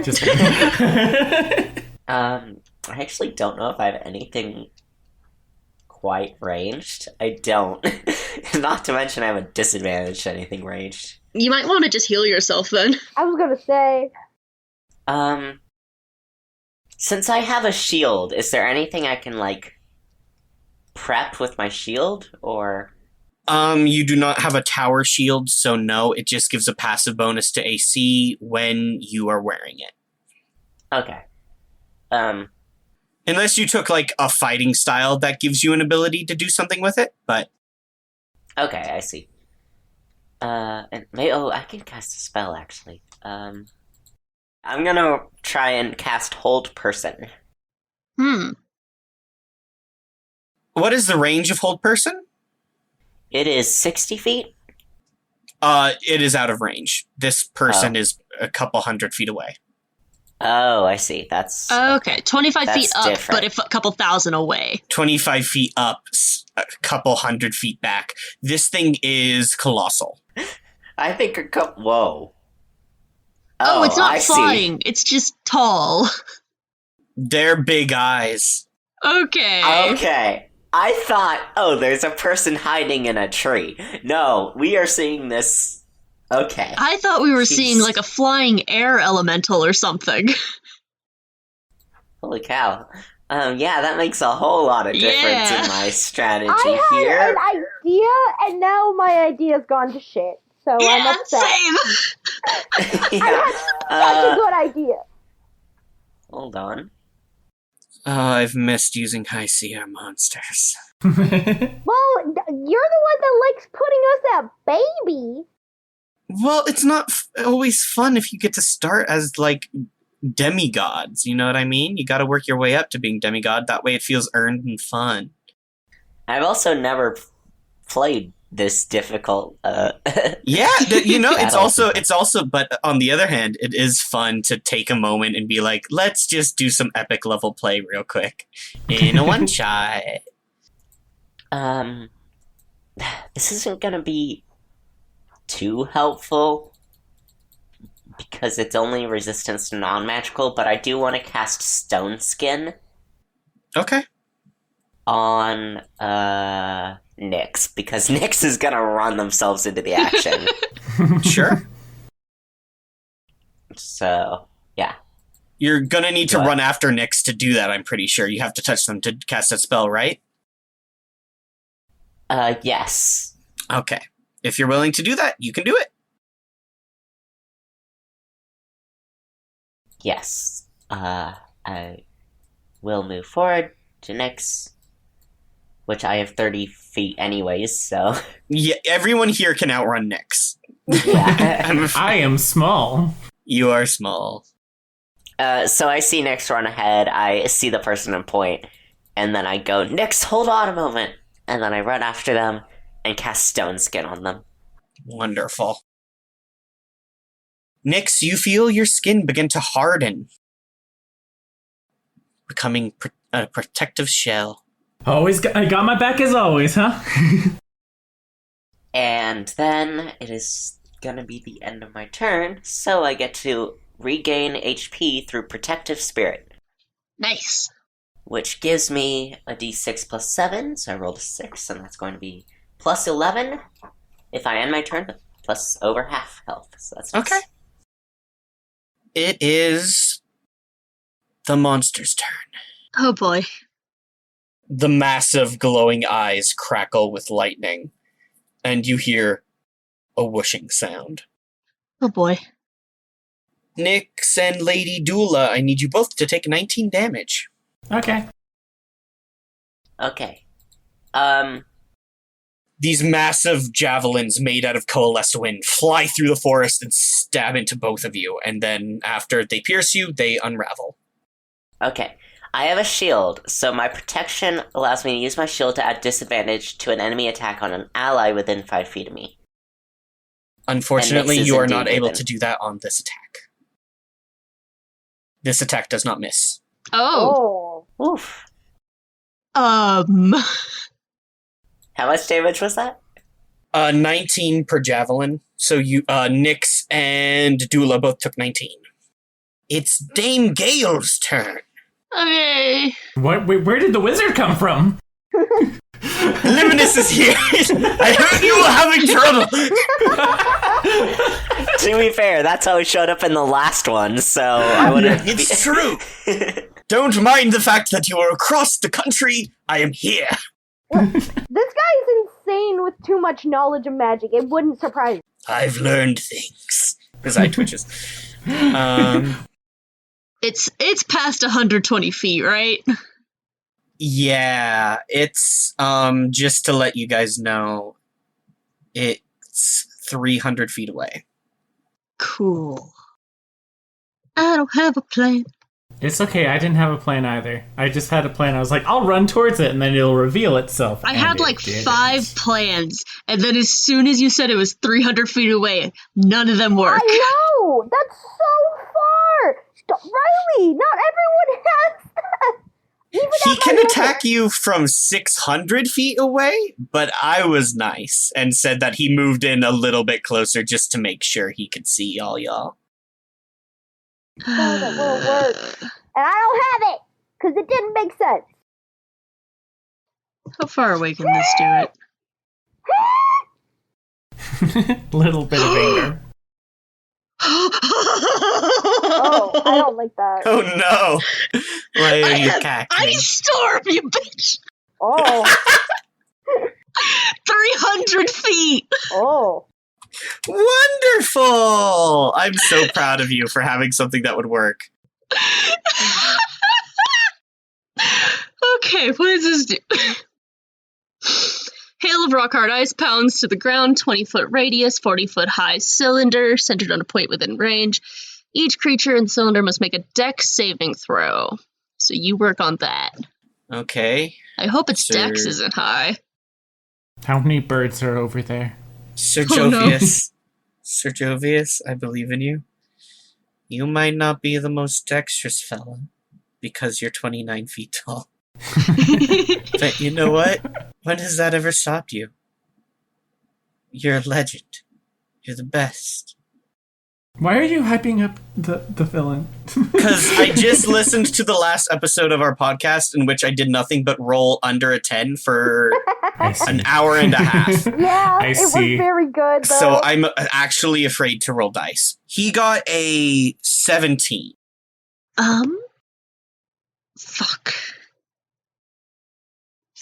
Just kidding. I actually don't know if I have anything quite ranged. I don't. Not to mention I have a disadvantage to anything ranged. You might want to just heal yourself then. I was gonna say. Since I have a shield, is there anything I can, like, prep with my shield, or... You do not have a tower shield, so no, it just gives a passive bonus to AC when you are wearing it. Okay. Unless you took, like, a fighting style that gives you an ability to do something with it, but... Okay, I see. I can cast a spell, actually. I'm gonna try and cast Hold Person. What is the range of Hold Person? It is 60 feet? It is out of range. This person is a couple 100 feet away. Oh, I see. That's... Okay, 25 That's feet up, different. but if a couple thousand away. 25 feet up, a couple 100 feet back. This thing is colossal. I think Whoa. Oh, it's not I flying. see. It's just tall. They're big eyes. Okay. Okay. I thought, there's a person hiding in a tree. No, we are seeing this... Okay. I thought we were Jeez. seeing like a flying air elemental or something. Holy cow. Yeah, that makes a whole lot of difference Yeah. in my strategy I had here. an idea, and now my idea's gone to shit. So I'm Yeah, upset. same. Yeah. That's a good idea. Hold on. Oh, I've missed using high CR monsters. Well, you're the one that likes putting us at baby. Well, it's not always fun if you get to start as, like, demigods, you know what I mean? You gotta work your way up to being demigod, that way it feels earned and fun. I've also never played this difficult, Yeah, it's Battle. also, but on the other hand, it is fun to take a moment and be like, let's just do some epic level play real quick. In a one-shot. This isn't gonna be too helpful because it's only resistance to non-magical, but I do want to cast Stone Skin Okay. on Nyx, because Nyx is gonna run themselves into the action. Sure. So, yeah. You're gonna need to What? run after Nyx to do that, I'm pretty sure. You have to touch them to cast that spell, right? Yes. Okay. If you're willing to do that, you can do it. Yes. I will move forward to Nyx, which I have 30 feet anyways, so... Yeah, everyone here can outrun Nyx. Yeah. I am small. You are small. So I see Nyx run ahead, I see the person in point, and then I go, Nyx, hold on a moment! And then I run after them and cast Stone Skin on them. Wonderful. Nyx, you feel your skin begin to harden, becoming a protective shell. I got my back as always, huh? And then it is gonna be the end of my turn, so I get to regain HP through Protective Spirit, Nice. which gives me a d6 plus 7, so I rolled a 6, and that's going to be plus 11 if I end my turn, with plus over half health, so that's nice. Okay. It is the monster's turn. Oh boy. The massive glowing eyes crackle with lightning, and you hear a whooshing sound. Oh boy. Nyx and Lady Dula, I need you both to take 19 damage. Okay. Okay. These massive javelins made out of coalesced wind fly through the forest and stab into both of you, and then after they pierce you, they unravel. Okay. I have a shield, so my protection allows me to use my shield to add disadvantage to an enemy attack on an ally within 5 feet of me. Unfortunately, And Nyx is you are indeed not able within. to do that on this attack. This attack does not miss. Oh. Oof. Um. How much damage was that? 19 per javelin, so you, Nyx and Dula both took 19. It's Dame Gale's turn. Okay. Where did the wizard come from? Liminus is here. I heard you were having trouble. To be fair, that's how he showed up in the last one, so I wouldn't... It's true. Don't mind the fact that you are across the country. I am here. This guy's insane with too much knowledge of magic. It wouldn't surprise me. I've learned things. His eye twitches. It's past 120 feet, right? Yeah, it's just to let you guys know, it's 300 feet away. Cool. I don't have a plan. It's okay, I didn't have a plan either. I just had a plan. I was like, I'll run towards it, and then it'll reveal itself. I And had it like didn't. 5 plans, and then as soon as you said it was 300 feet away, none of them work. I know! That's so far! Riley, not everyone has that! Even He at my can level. attack you from 600 feet away, but I was nice and said that he moved in a little bit closer just to make sure he could see all y'all. So that won't work. And I don't have it! Because it didn't make sense. How far away can this do it? Little bit of anger. Oh, I don't like that. Oh no! Why are you cackling? Ice storm, you bitch! Oh, 300 feet! oh. Wonderful! I'm so proud of you for having something that would work. Okay, what does this do? Hail of rock hard ice pounds to the ground, 20-foot radius, 40-foot high cylinder, centered on a point within range. Each creature in the cylinder must make a dex saving throw. So you work on that. Okay. I hope its Sir. dex isn't high. How many birds are over there? Sir Oh, no. Jovius. Sir Jovius, I believe in you. You might not be the most dexterous fella, because you're 29 feet tall. But you know what? When has that ever stopped you? You're a legend. You're the best. Why are you hyping up the villain? Because I just listened to the last episode of our podcast in which I did nothing but roll under a 10 for I see. an hour and a half. Yeah, I it see. was very good, though. So I'm actually afraid to roll dice. He got a 17. Fuck.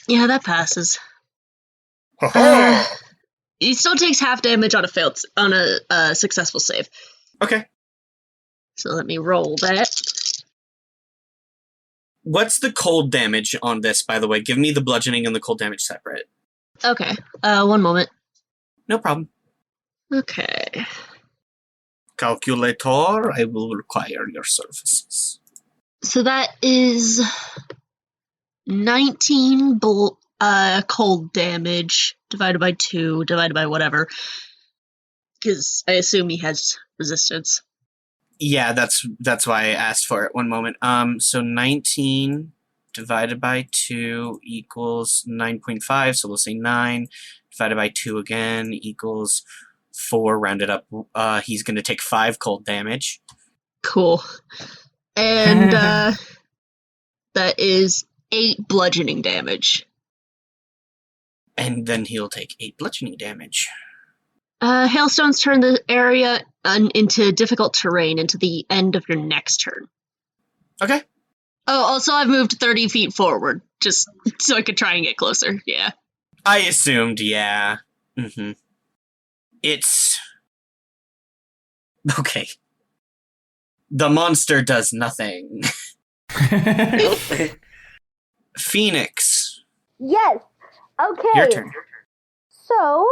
Yeah, that passes. He still takes half damage on a successful save. Okay. So let me roll that. What's the cold damage on this, by the way? Give me the bludgeoning and the cold damage separate. Okay, one moment. No problem. Okay. Calculator, I will require your services. So that is 19 cold damage divided by 2, divided by whatever. Because I assume he has resistance. Yeah, that's why I asked for it. One moment. So 19 divided by 2 equals 9.5, so we'll say 9. Divided by 2 again equals 4, rounded up. He's going to take 5 cold damage. Cool. And that is 8 bludgeoning damage. And then he'll take 8 bludgeoning damage. Hailstones turn the area into difficult terrain into the end of your next turn. Okay. Oh, also I've moved 30 feet forward, just so I could try and get closer, yeah. I assumed, yeah. Mm-hmm. It's... Okay. The monster does nothing. Phoenix, Yes. Okay. your turn. So,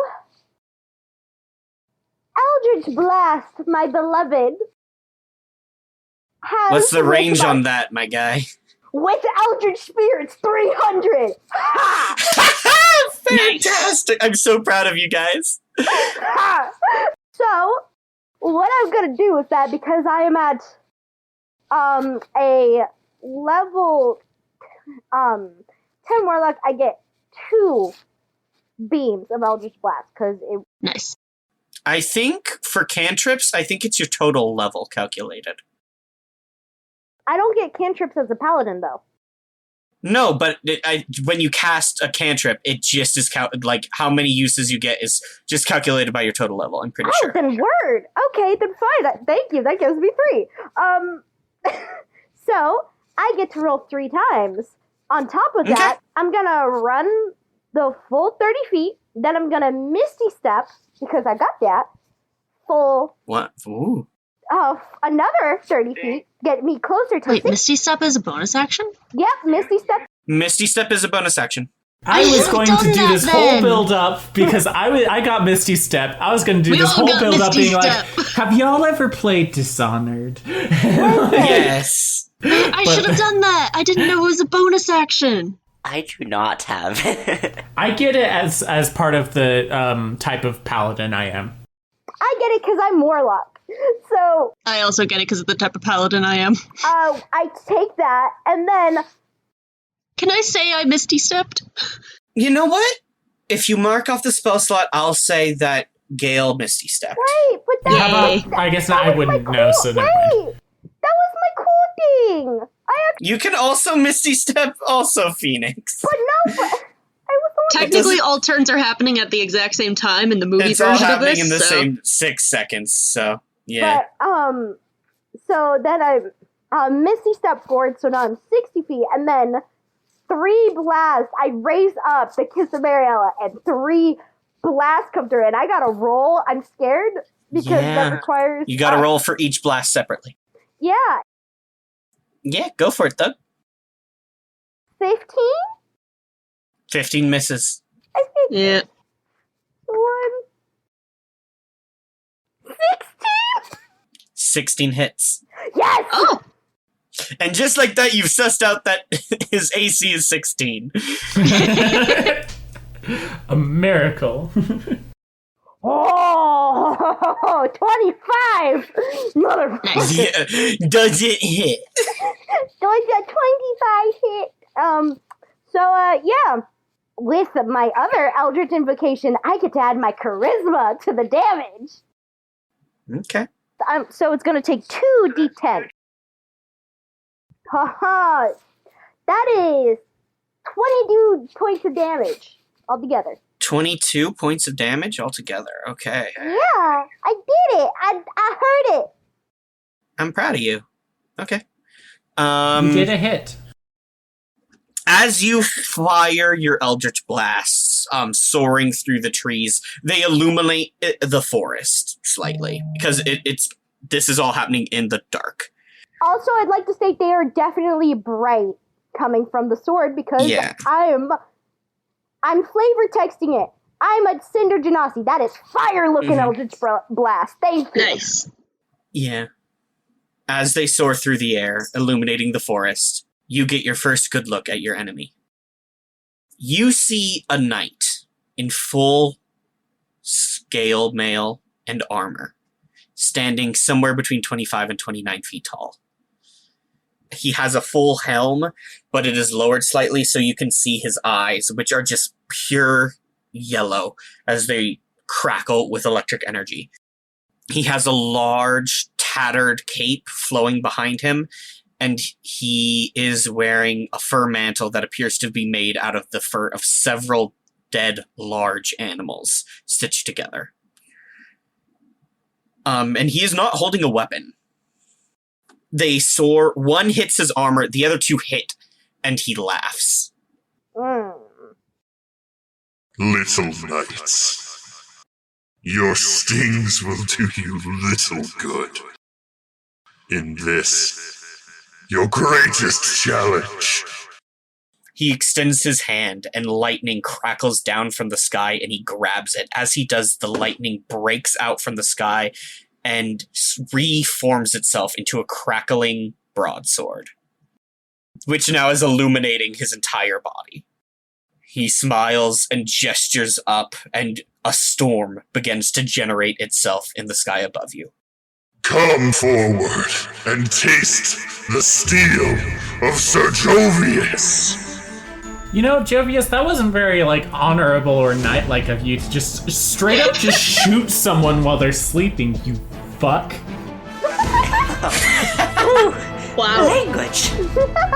Eldritch Blast, my beloved, has What's the range with on that, my guy? with Eldritch Spirits 300. Ha! Fantastic! I'm so proud of you guys. Ha! So, what I'm gonna do with that, because I am at a level 10 Warlock, I get 2 beams of Eldritch Blast, because it... Nice. I think for cantrips, I think it's your total level calculated. I don't get cantrips as a paladin, though. No, but when you cast a cantrip, it just is like how many uses you get is just calculated by your total level. I'm pretty Oh, sure. then word. Okay, then fine. Thank you. That gives me 3. So I get to roll 3 times. On top of that, Okay. I'm gonna run the full 30 feet. Then I'm gonna Misty Step because I got that full What? Ooh. Another 30 feet. Get me closer to Wait, 60. Misty Step is a bonus action? Yep, Misty Step. Misty Step is a bonus action. I was should've going done to do that this whole then. build up because I got Misty Step. I was going to do We this all whole got build up Misty being Step. like, have y'all ever played Dishonored? Yes. I should have done that. I didn't know it was a bonus action. I do not have. I get it as part of the type of paladin I am. I get it because I'm Warlock. So, I also get it because of the type of paladin I am. I take that, and then... Can I say I Misty Stepped? You know what? If you mark off the spell slot, I'll say that Gale Misty stepped. Wait, but that, Yay. but that- I guess that I was wouldn't my know, cool- so never mind. Wait, that was my cool thing. You can also Misty Step, also Phoenix. But no, but I was the one Technically, all turns are happening at the exact same time in the movie It's all version of happening this. in the so. same 6 seconds, so yeah. But, so then I Misty Step forward, so now I'm 60 feet, and then 3 blasts, I raise up the Kiss of Mariella, and 3 blasts come through, and I gotta roll. I'm scared, because Yeah. that requires... You gotta roll for each blast separately. Yeah, Yeah, go for it, Doug. 15? 15 misses. I think Yeah. 1... 16? 16 hits. Yes! Oh, And just like that, you've sussed out that his AC is 16. A miracle. Oh, 25! Motherfucker. nice. Yeah, does it hit? So I got 25 hit. Yeah. With my other Eldritch Invocation, I get to add my Charisma to the damage. Okay. So it's gonna take 2d10. Haha. That is 22 points of damage altogether. 22 points of damage altogether. Okay. Yeah, I did it. I heard it. I'm proud of you. Okay. You did a hit. As you fire your Eldritch blasts, soaring through the trees, they illuminate the forest slightly because this is all happening in the dark. Also, I'd like to state they are definitely bright coming from the sword because Yeah. I'm flavor texting it. I'm a Cinder Genasi. That is fire-looking Mhm. Eldritch Blast. Thank you. Nice. Yeah. As they soar through the air, illuminating the forest, you get your first good look at your enemy. You see a knight in full scale mail and armor, standing somewhere between 25 and 29 feet tall. He has a full helm, but it is lowered slightly so you can see his eyes, which are just pure yellow as they crackle with electric energy. He has a large, tattered cape flowing behind him, and he is wearing a fur mantle that appears to be made out of the fur of several dead large animals stitched together. And he is not holding a weapon. They soar, one hits his armor, the other 2 hit, and he laughs. Little knights, your stings will do you little good. In this, your greatest challenge. He extends his hand, and lightning crackles down from the sky, and he grabs it. As he does, the lightning breaks out from the sky and reforms itself into a crackling broadsword, which now is illuminating his entire body. He smiles and gestures up, and a storm begins to generate itself in the sky above you. Come forward and taste the steel of Sir Jovius. You know, Jovius, that wasn't very, honorable or knight-like of you to just straight up just shoot someone while they're sleeping, you fuck. Wow. Language.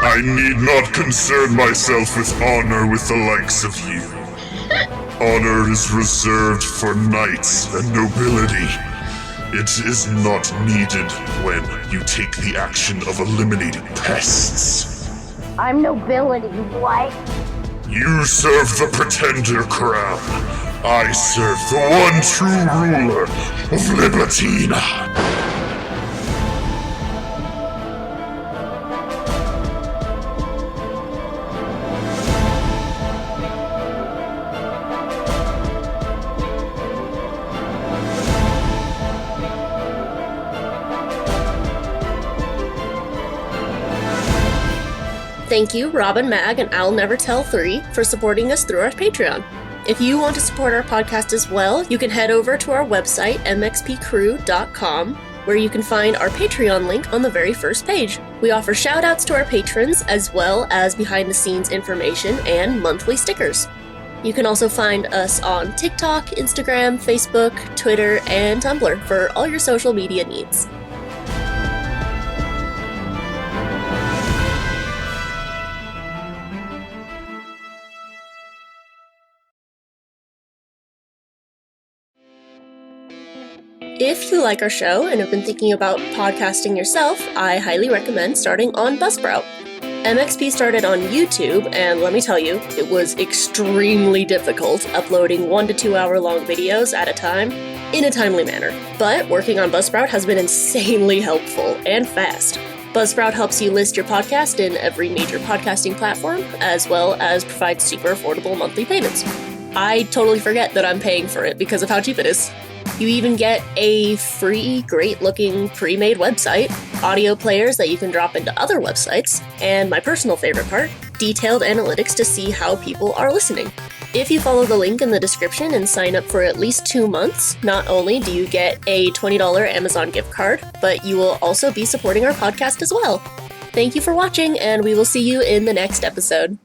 I need not concern myself with honor with the likes of you. Honor is reserved for knights and nobility. It is not needed when you take the action of eliminating pests. I'm nobility, what? You serve the Pretender crown. I serve the one true ruler of Libertina. Thank you, Robin Mag and I'll Never Tell 3, for supporting us through our Patreon. If you want to support our podcast as well, you can head over to our website, mxpcrew.com, where you can find our Patreon link on the very first page. We offer shoutouts to our patrons, as well as behind-the-scenes information and monthly stickers. You can also find us on TikTok, Instagram, Facebook, Twitter, and Tumblr for all your social media needs. If you like our show and have been thinking about podcasting yourself, I highly recommend starting on Buzzsprout. MXP started on YouTube, and let me tell you, it was extremely difficult uploading 1 to 2 hour long videos at a time in a timely manner. But working on Buzzsprout has been insanely helpful and fast. Buzzsprout helps you list your podcast in every major podcasting platform, as well as provide super affordable monthly payments. I totally forget that I'm paying for it because of how cheap it is. You even get a free, great-looking, pre-made website, audio players that you can drop into other websites, and my personal favorite part, detailed analytics to see how people are listening. If you follow the link in the description and sign up for at least 2 months, not only do you get a $20 Amazon gift card, but you will also be supporting our podcast as well. Thank you for watching, and we will see you in the next episode.